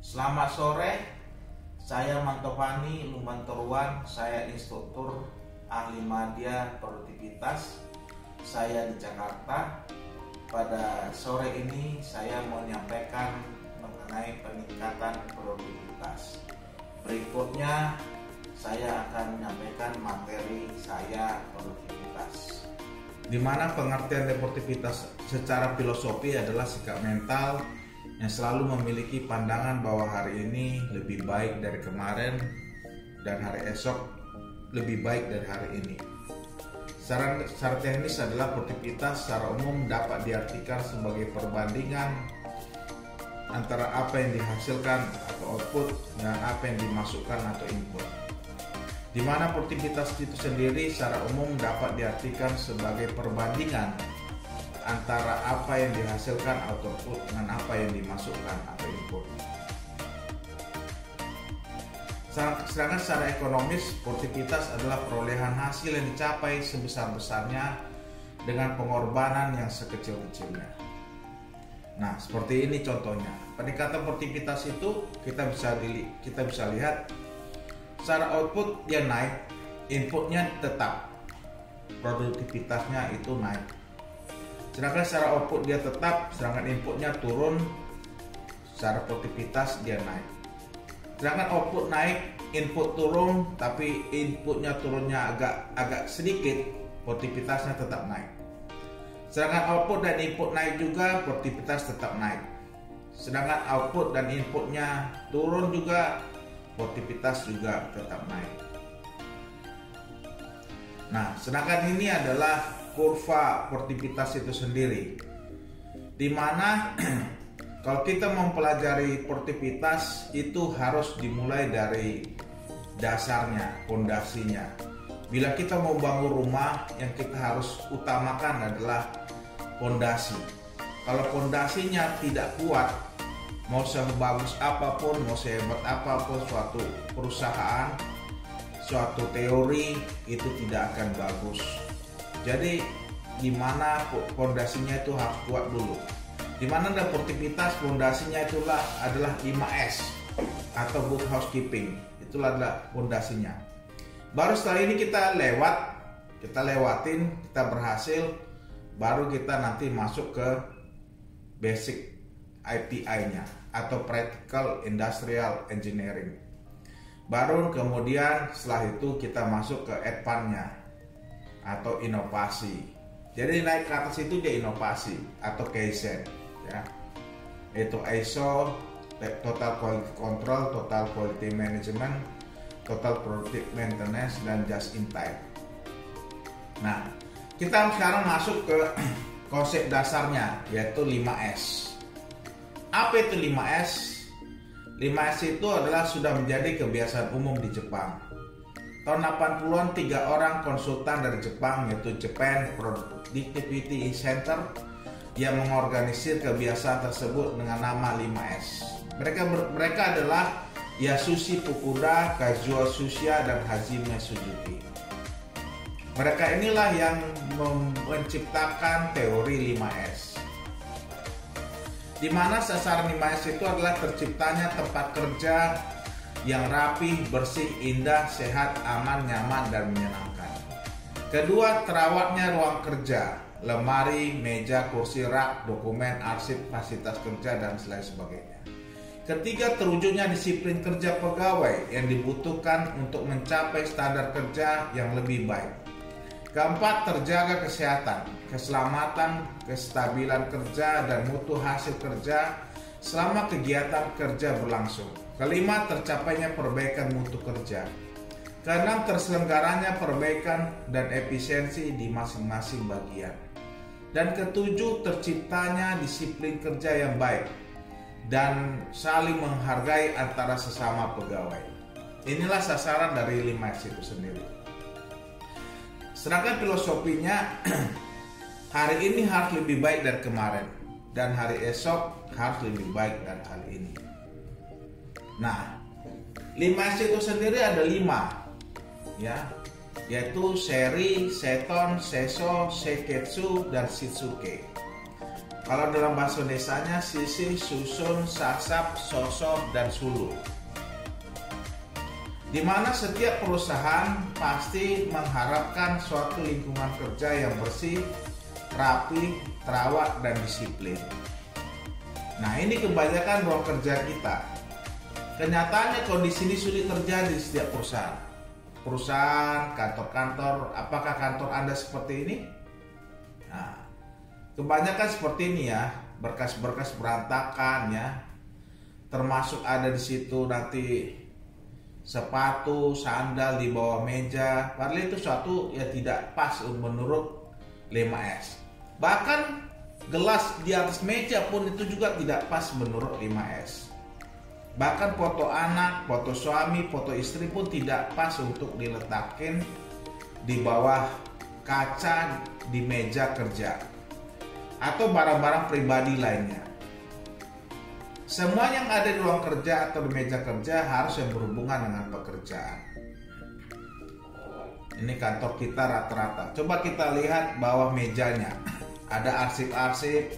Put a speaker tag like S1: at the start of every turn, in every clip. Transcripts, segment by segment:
S1: Selamat sore, saya Mantovani Lumantoruan, saya instruktur ahli media produktivitas. Saya di Jakarta. Pada sore ini saya mau menyampaikan mengenai peningkatan produktivitas. Berikutnya saya akan menyampaikan materi saya produktivitas, di mana pengertian produktivitas secara filosofi adalah sikap mental yang selalu memiliki pandangan bahwa hari ini lebih baik dari kemarin dan hari esok lebih baik dari hari ini. Secara teknis adalah produktivitas secara umum dapat diartikan sebagai perbandingan antara apa yang dihasilkan atau output dengan apa yang dimasukkan atau input. Di mana produktivitas itu sendiri secara umum dapat diartikan sebagai perbandingan antara apa yang dihasilkan atau output dengan apa yang dimasukkan atau input. Sedangkan secara ekonomis, produktivitas adalah perolehan hasil yang dicapai sebesar-besarnya dengan pengorbanan yang sekecil-kecilnya. Nah, seperti ini contohnya. Peningkatan produktivitas itu kita bisa lihat secara output dia naik, inputnya tetap, produktivitasnya itu naik. Sedangkan secara output dia tetap, sedangkan inputnya turun, secara produktivitas dia naik. Sedangkan output naik, input turun, tapi inputnya turunnya agak sedikit, produktivitasnya tetap naik. Sedangkan output dan input naik juga, produktivitas tetap naik. Sedangkan output dan inputnya turun juga, produktivitas juga tetap naik. Nah, sedangkan ini adalah kurva produktivitas itu sendiri, di mana kalau kita mempelajari produktivitas itu harus dimulai dari dasarnya, fondasinya. Bila kita mau bangun rumah, yang kita harus utamakan adalah fondasi. Kalau fondasinya tidak kuat, mau sebagus apapun, mau sehebat apapun suatu perusahaan, suatu teori itu tidak akan bagus. Jadi di mana fondasinya itu harus kuat dulu. Di mana ada produktivitas, fondasinya adalah 5S atau good housekeeping. Itulah adalah fondasinya. Baru setelah ini kita lewatin, kita berhasil, baru kita nanti masuk ke basic IPI-nya atau Practical Industrial Engineering. Baru kemudian setelah itu kita masuk ke advance-nya atau inovasi. Jadi naik ke atas itu dia inovasi atau Kaizen, ya. Itu ISO, Total Quality Control, Total Quality Management, Total Productive Maintenance, dan Just in Time. Nah, kita sekarang masuk ke konsep dasarnya, yaitu 5S. Apa itu 5S? 5S itu adalah sudah menjadi kebiasaan umum di Jepang. Tahun 80-an 3 orang konsultan dari Jepang, yaitu Japan Productivity Center, yang mengorganisir kebiasaan tersebut dengan nama 5S. Mereka adalah Yasushi Fukuda, Kazuo Tsuchiya, dan Hajime Suzuki. Mereka inilah yang menciptakan teori 5S, di mana sasaran 5S itu adalah terciptanya tempat kerja yang rapi, bersih, indah, sehat, aman, nyaman, dan menyenangkan. Kedua, terawatnya ruang kerja, lemari, meja, kursi, rak, dokumen, arsip, fasilitas kerja, dan lain sebagainya. Ketiga, terwujudnya disiplin kerja pegawai yang dibutuhkan untuk mencapai standar kerja yang lebih baik. Keempat, terjaga kesehatan, keselamatan, kestabilan kerja, dan mutu hasil kerja selama kegiatan kerja berlangsung. Kelima, tercapainya perbaikan mutu kerja. Keenam, terselenggaranya perbaikan dan efisiensi di masing-masing bagian. Dan ketujuh, terciptanya disiplin kerja yang baik dan saling menghargai antara sesama pegawai. Inilah sasaran dari 5S itu sendiri. Sedangkan filosofinya, hari ini harus lebih baik dari kemarin, dan hari esok harus lebih baik dari hari ini. Nah, 5S itu sendiri ada 5, ya, yaitu Seri, Seton, Seso, Seiketsu, dan Shitsuke. Kalau dalam bahasa Indonesianya sisih, susun, sasap, sosok, dan suluh. Di mana setiap perusahaan pasti mengharapkan suatu lingkungan kerja yang bersih, rapi, terawat, dan disiplin. Nah, ini kebanyakan ruang kerja kita. Kenyataannya kondisi ini sulit terjadi di setiap perusahaan. Perusahaan, kantor-kantor, apakah kantor Anda seperti ini? Nah, kebanyakan seperti ini ya, berkas-berkas berantakan ya. Termasuk ada di situ nanti sepatu, sandal di bawah meja. Padahal itu suatu ya tidak pas menurut 5S. Bahkan gelas di atas meja pun itu juga tidak pas menurut 5S. Bahkan foto anak, foto suami, foto istri pun tidak pas untuk diletakkan di bawah kaca di meja kerja atau barang-barang pribadi lainnya. Semua yang ada di ruang kerja atau di meja kerja harus yang berhubungan dengan pekerjaan. Ini kantor kita rata-rata. Coba kita lihat bawah mejanya. Ada arsip-arsip,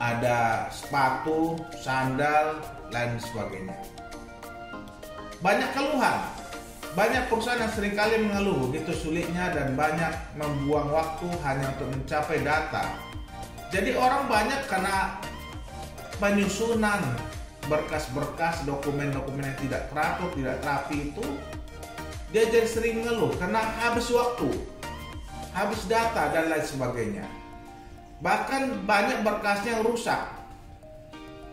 S1: ada sepatu, sandal, lain sebagainya. Banyak keluhan. Banyak perusahaan yang seringkali mengeluh begitu sulitnya dan banyak membuang waktu hanya untuk mencapai data. Jadi orang banyak karena penyusunan berkas-berkas, dokumen-dokumen yang tidak teratur, tidak rapi itu, dia jadi sering ngeluh karena habis waktu, habis data dan lain sebagainya. Bahkan banyak berkasnya yang rusak.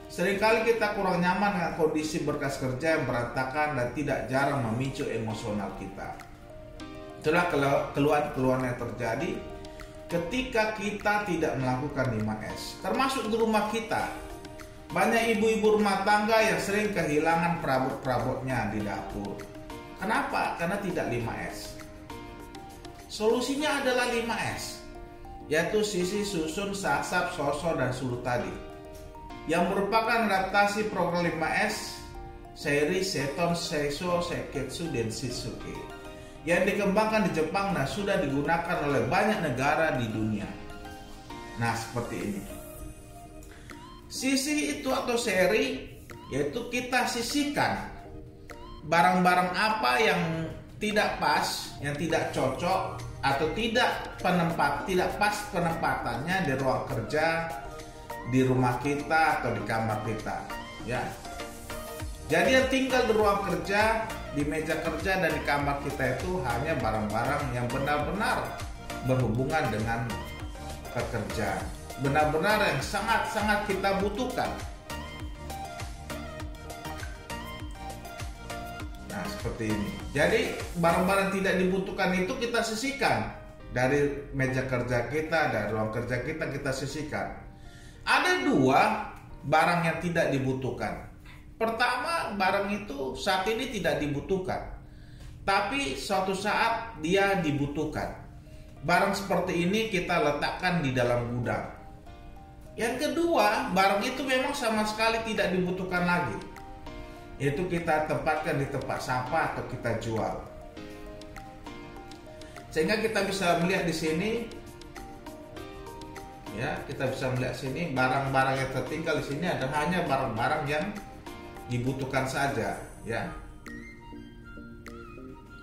S1: Seringkali kita kurang nyaman dengan kondisi berkas kerja yang berantakan dan tidak jarang memicu emosional kita. Itulah keluhan-keluhan yang terjadi ketika kita tidak melakukan 5S, termasuk di rumah kita. Banyak ibu-ibu rumah tangga yang sering kehilangan perabot-perabotnya di dapur. Kenapa? Karena tidak 5S. Solusinya adalah 5S, yaitu sisih, susun, sasap, sosok, dan suluh tadi, yang merupakan adaptasi program 5S seri Seton, Seiso, Seiketsu, dan Shitsuke yang dikembangkan di Jepang dan sudah digunakan oleh banyak negara di dunia. Nah, seperti ini. Sisih itu atau seri, yaitu kita sisihkan barang-barang apa yang tidak pas, yang tidak cocok atau tidak pas penempatannya di ruang kerja, di rumah kita atau di kamar kita, ya. Jadi yang tinggal di ruang kerja, di meja kerja dan di kamar kita itu hanya barang-barang yang benar-benar berhubungan dengan pekerjaan, benar-benar yang sangat-sangat kita butuhkan. Nah, seperti ini. Jadi barang-barang tidak dibutuhkan itu kita sisihkan dari meja kerja kita, dari ruang kerja kita sisihkan. Ada dua barang yang tidak dibutuhkan. Pertama, barang itu saat ini tidak dibutuhkan, tapi suatu saat dia dibutuhkan. Barang seperti ini kita letakkan di dalam gudang. Yang kedua, barang itu memang sama sekali tidak dibutuhkan lagi, yaitu kita tempatkan di tempat sampah atau kita jual. Sehingga kita bisa melihat di sini, ya, kita bisa melihat sini barang-barang yang tertinggal di sini adalah hanya barang-barang yang dibutuhkan saja, ya.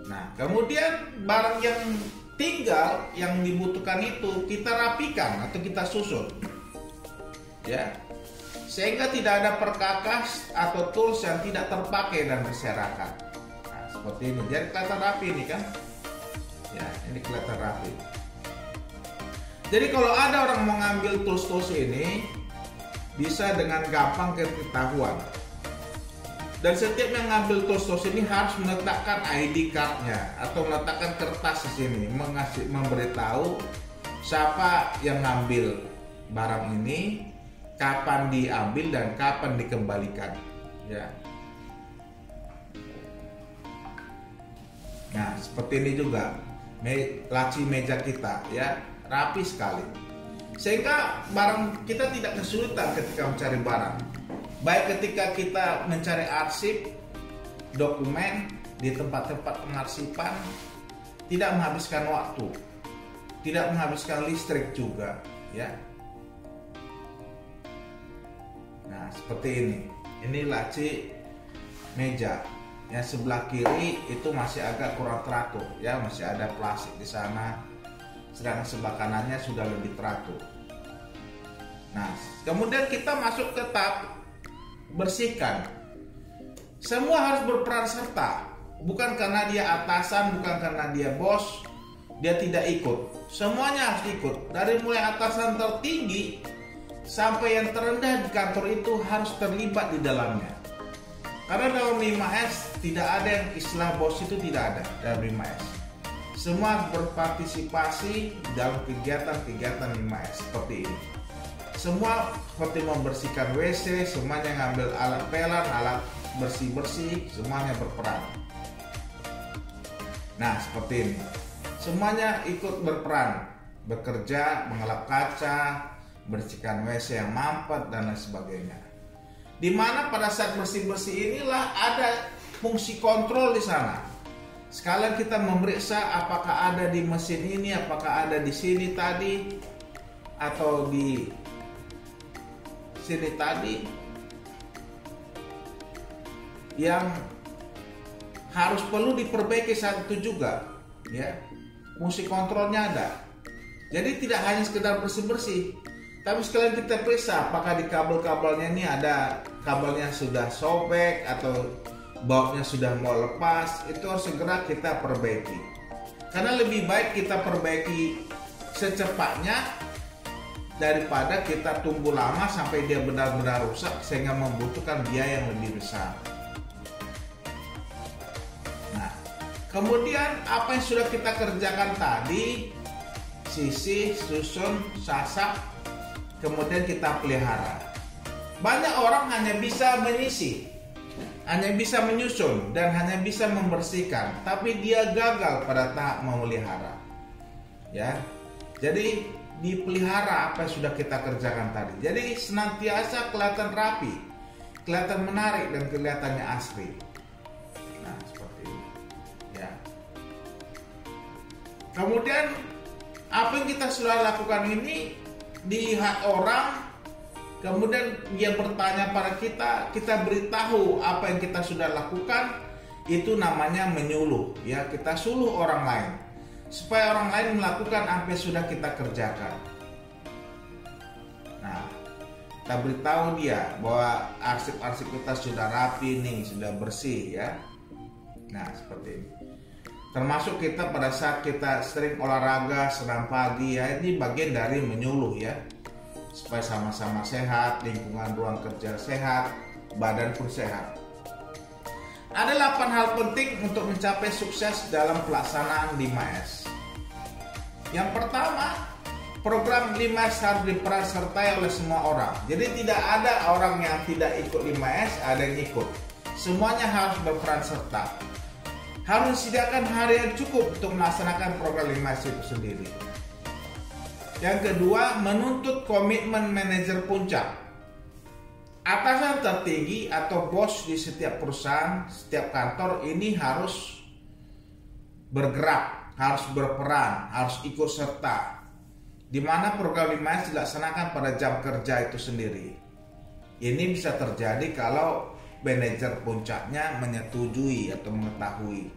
S1: Nah, kemudian barang yang tinggal yang dibutuhkan itu kita rapikan atau kita susun, ya, sehingga tidak ada perkakas atau tools yang tidak terpakai dan berserakan. Nah, seperti ini. Jadi kelihatan rapi ini kan, ya, ini kelihatan rapi. Jadi kalau ada orang mau ngambil tools-tools ini, bisa dengan gampang ketahuan. Dan setiap yang ngambil tools-tools ini harus meletakkan ID card-nya atau meletakkan kertas di sini, memberitahu siapa yang ngambil barang ini, kapan diambil dan kapan dikembalikan, ya. Nah, seperti ini juga laci meja kita, ya, rapi sekali, sehingga barang kita tidak kesulitan ketika mencari barang. Baik ketika kita mencari arsip, dokumen di tempat-tempat pengarsipan, tidak menghabiskan waktu, tidak menghabiskan listrik juga, ya. Nah, seperti ini. Ini laci meja. Yang sebelah kiri itu masih agak kurang teratur, ya, masih ada plastik di sana. Sedangkan sebelah kanannya sudah lebih teratur. Nah, kemudian kita masuk ke tahap bersihkan. Semua harus berperan serta. Bukan karena dia atasan, bukan karena dia bos, dia tidak ikut. Semuanya harus ikut. Dari mulai atasan tertinggi sampai yang terendah di kantor itu harus terlibat di dalamnya. Karena dalam 5S tidak ada yang istilah bos, itu tidak ada dalam 5S. Semua berpartisipasi dalam kegiatan-kegiatan 5S seperti ini. Semua seperti membersihkan WC, semuanya ngambil alat pelan, alat bersih-bersih, semuanya berperan. Nah, seperti ini. Semuanya ikut berperan, bekerja, mengelap kaca, bersihkan WC yang mampet dan lain sebagainya. Dimana pada saat bersih-bersih inilah ada fungsi kontrol di sana. Sekalian kita memeriksa apakah ada di mesin ini, apakah ada di sini tadi, atau di sini tadi. Yang harus perlu diperbaiki saat itu juga, ya. Fungsi kontrolnya ada. Jadi tidak hanya sekedar bersih-bersih, tapi sekalian kita periksa apakah di kabel-kabelnya ini ada kabelnya sudah sobek atau bautnya sudah mau lepas. Itu harus segera kita perbaiki. Karena lebih baik kita perbaiki secepatnya daripada kita tunggu lama sampai dia benar-benar rusak sehingga membutuhkan biaya yang lebih besar. Nah, kemudian apa yang sudah kita kerjakan tadi, sisih, susun, sasak, kemudian kita pelihara. Banyak orang hanya bisa menyisih, hanya bisa menyusun, dan hanya bisa membersihkan, tapi dia gagal pada tahap memelihara. Ya, jadi dipelihara apa yang sudah kita kerjakan tadi. Jadi senantiasa kelihatan rapi, kelihatan menarik, dan kelihatannya asri. Nah, seperti ini. Ya. Kemudian apa yang kita sudah lakukan ini dilihat orang, kemudian dia bertanya pada kita beritahu apa yang kita sudah lakukan. Itu namanya menyuluh, ya. Kita suluh orang lain supaya orang lain melakukan apa yang sudah kita kerjakan. Nah, kita beritahu dia bahwa arsip-arsip kita sudah rapi nih, sudah bersih, ya. Nah, seperti ini. Termasuk kita pada saat kita sering olahraga, senam pagi, ya, ini bagian dari menyuluh, ya, supaya sama-sama sehat, lingkungan ruang kerja sehat, badan pun sehat. Ada 8 hal penting untuk mencapai sukses dalam pelaksanaan 5S. Yang pertama, program 5S harus diperan sertai oleh semua orang. Jadi tidak ada orang yang tidak ikut 5S, ada yang ikut. Semuanya harus berperan serta. Harus disediakan hari yang cukup untuk melaksanakan program 5S itu sendiri. Yang kedua, menuntut komitmen manajer puncak. Atasan tertinggi atau bos di setiap perusahaan, setiap kantor ini harus bergerak, harus berperan, harus ikut serta. Di mana program 5S dilaksanakan pada jam kerja itu sendiri. Ini bisa terjadi kalau manajer puncaknya menyetujui atau mengetahui.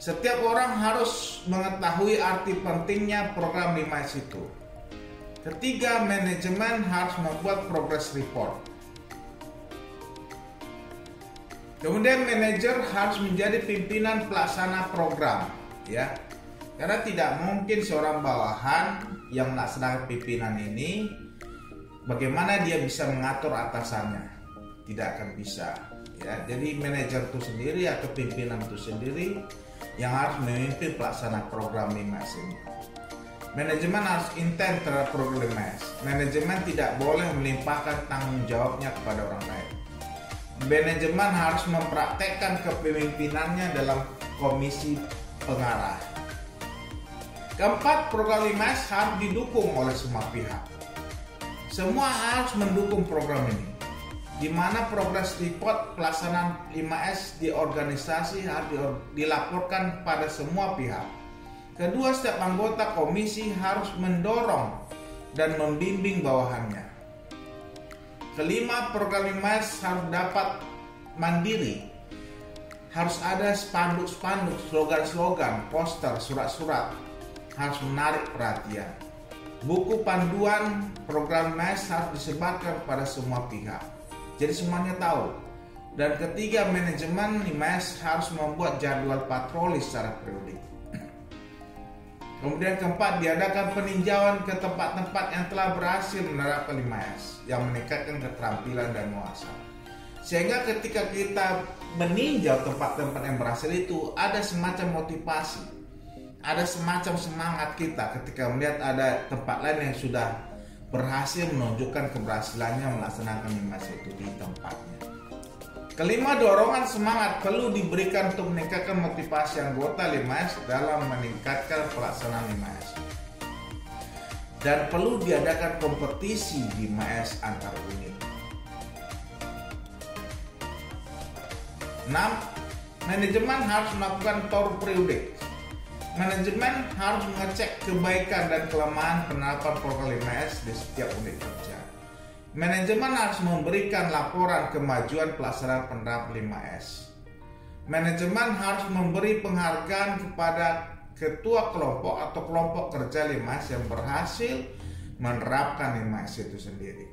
S1: Setiap orang harus mengetahui arti pentingnya program 5S itu. Ketiga, manajemen harus membuat progress report. Kemudian manajer harus menjadi pimpinan pelaksana program, ya. Karena tidak mungkin seorang bawahan yang melaksanakan pimpinan ini, bagaimana dia bisa mengatur atasannya? Tidak akan bisa, ya. Jadi manajer itu sendiri atau pimpinan itu sendiri yang harus memimpin pelaksana program 5S ini. Manajemen harus intent terhadap program 5S. Manajemen tidak boleh melimpahkan tanggung jawabnya kepada orang lain. Manajemen harus mempraktekkan kepemimpinannya dalam komisi pengarah. Keempat, program 5S harus didukung oleh semua pihak. Semua harus mendukung program ini, di mana progress report pelaksanaan 5S di organisasi harus dilaporkan pada semua pihak. Kedua, setiap anggota komisi harus mendorong dan membimbing bawahannya. Kelima, program 5S harus dapat mandiri. Harus ada spanduk-spanduk, slogan-slogan, poster, surat-surat. Harus menarik perhatian. Buku panduan program 5S harus disebarkan pada semua pihak. Jadi semuanya tahu. Dan ketiga, manajemen 5S harus membuat jadwal patroli secara periodik. Kemudian keempat, diadakan peninjauan ke tempat-tempat yang telah berhasil menerapkan 5S yang meningkatkan keterampilan dan wawasan. Sehingga ketika kita meninjau tempat-tempat yang berhasil itu, ada semacam motivasi, ada semacam semangat kita ketika melihat ada tempat lain yang sudah berhasil menunjukkan keberhasilannya melaksanakan 5S itu di tempatnya. Kelima, dorongan semangat perlu diberikan untuk meningkatkan motivasi anggota 5S dalam meningkatkan pelaksanaan 5S. Dan perlu diadakan kompetisi 5S antar unit. 6. Manajemen harus melakukan tour periodik. Manajemen harus mengecek kebaikan dan kelemahan penerapan program 5S di setiap unit kerja. Manajemen harus memberikan laporan kemajuan pelaksanaan penerapan 5S. Manajemen harus memberi penghargaan kepada ketua kelompok atau kelompok kerja 5S yang berhasil menerapkan 5S itu sendiri.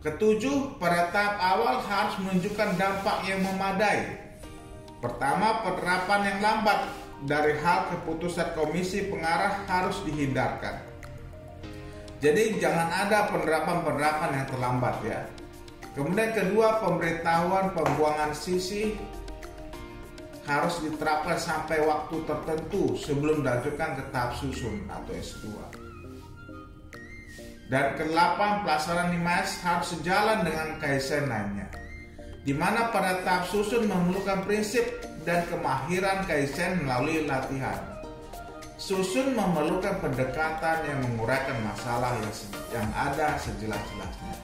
S1: Ketujuh, pada tahap awal harus menunjukkan dampak yang memadai. Pertama, penerapan yang lambat dari hal keputusan komisi pengarah harus dihindarkan. Jadi jangan ada penerapan-penerapan yang terlambat ya. Kemudian kedua, pemberitahuan pembuangan sisi harus diterapkan sampai waktu tertentu sebelum dilanjutkan ke tahap susun atau S2. Dan ke-8, pelaksanaan 5S harus sejalan dengan Kaizen lainnya, di mana pada tahap susun memerlukan prinsip dan kemahiran Kaizen melalui latihan. Susun memerlukan pendekatan yang menguraikan masalah yang ada sejelas-jelasnya.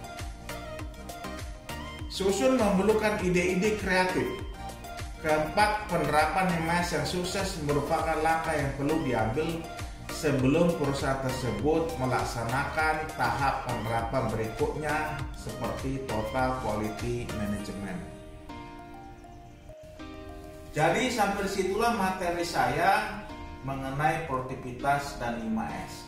S1: Susun memerlukan ide-ide kreatif. Keempat, penerapan 5S yang sukses merupakan langkah yang perlu diambil sebelum perusahaan tersebut melaksanakan tahap penerapan berikutnya seperti total quality management. Jadi sampai disitulah materi saya mengenai produktivitas dan 5S,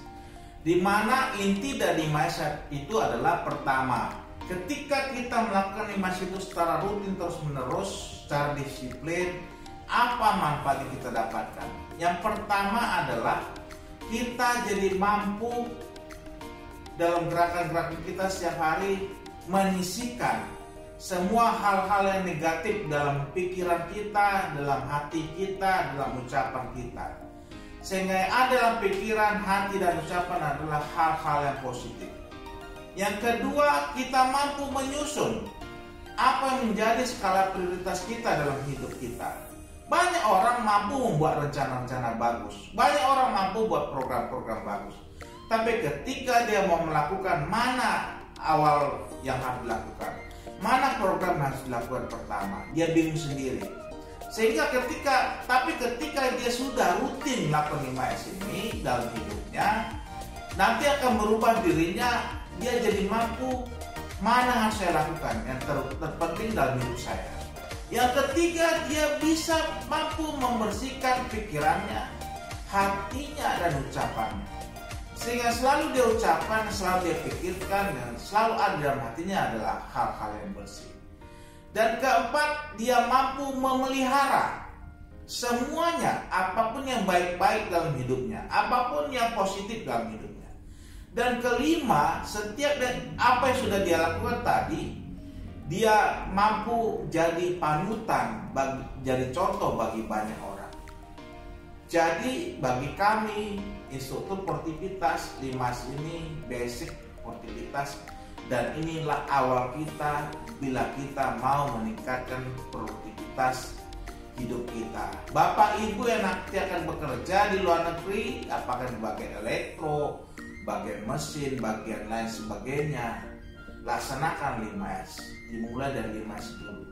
S1: di mana inti dari 5S itu adalah pertama, ketika kita melakukan 5S itu secara rutin terus menerus, secara disiplin, apa manfaat yang kita dapatkan? Yang pertama adalah kita jadi mampu dalam gerakan-gerakan kita setiap hari menyisihkan semua hal-hal yang negatif dalam pikiran kita, dalam hati kita, dalam ucapan kita. Sehingga yang ada dalam pikiran, hati, dan ucapan adalah hal-hal yang positif. Yang kedua, kita mampu menyusun apa yang menjadi skala prioritas kita dalam hidup kita. Banyak orang mampu membuat rencana-rencana bagus, banyak orang mampu buat program-program bagus. Tapi ketika dia mau melakukan, mana awal yang harus dilakukan, mana program yang harus dilakukan pertama, dia bingung sendiri. Sehingga ketika dia sudah rutin melakukan 5S ini dalam hidupnya, nanti akan berubah dirinya, dia jadi mampu mana harus saya lakukan yang terpenting dalam hidup saya. Yang ketiga, dia bisa mampu membersihkan pikirannya, hatinya, dan ucapannya. Sehingga selalu dia ucapkan, selalu dia pikirkan, dan selalu ada dalam hatinya adalah hal-hal yang bersih. Dan keempat, dia mampu memelihara semuanya, apapun yang baik-baik dalam hidupnya, apapun yang positif dalam hidupnya. Dan kelima, setiap apa yang sudah dia lakukan tadi, dia mampu jadi panutan, jadi contoh bagi banyak orang. Jadi bagi kami, instruktur produktivitas 5S ini basic produktivitas, dan inilah awal kita bila kita mau meningkatkan produktivitas hidup kita. Bapak Ibu yang nanti akan bekerja di luar negeri, apakah di bagian elektro, bagian mesin, bagian lain sebagainya, laksanakan 5S. Dimulai dari 5S dulu,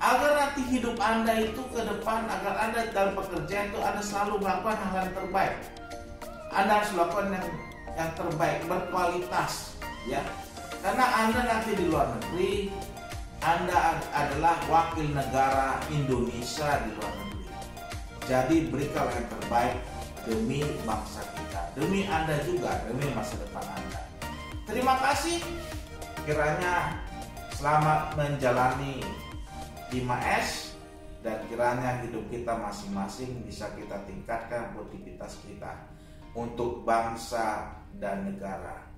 S1: agar nanti hidup Anda itu ke depan, agar Anda dalam pekerjaan itu Anda selalu melakukan hal yang terbaik. Anda harus melakukan yang terbaik, berkualitas ya. Karena Anda nanti di luar negeri, Anda adalah wakil negara Indonesia di luar negeri. Jadi berikanlah yang terbaik demi bangsa kita, demi Anda juga, demi masa depan Anda. Terima kasih. Kiranya selamat menjalani 5S, dan kiranya hidup kita masing-masing bisa kita tingkatkan produktivitas kita untuk bangsa dan negara.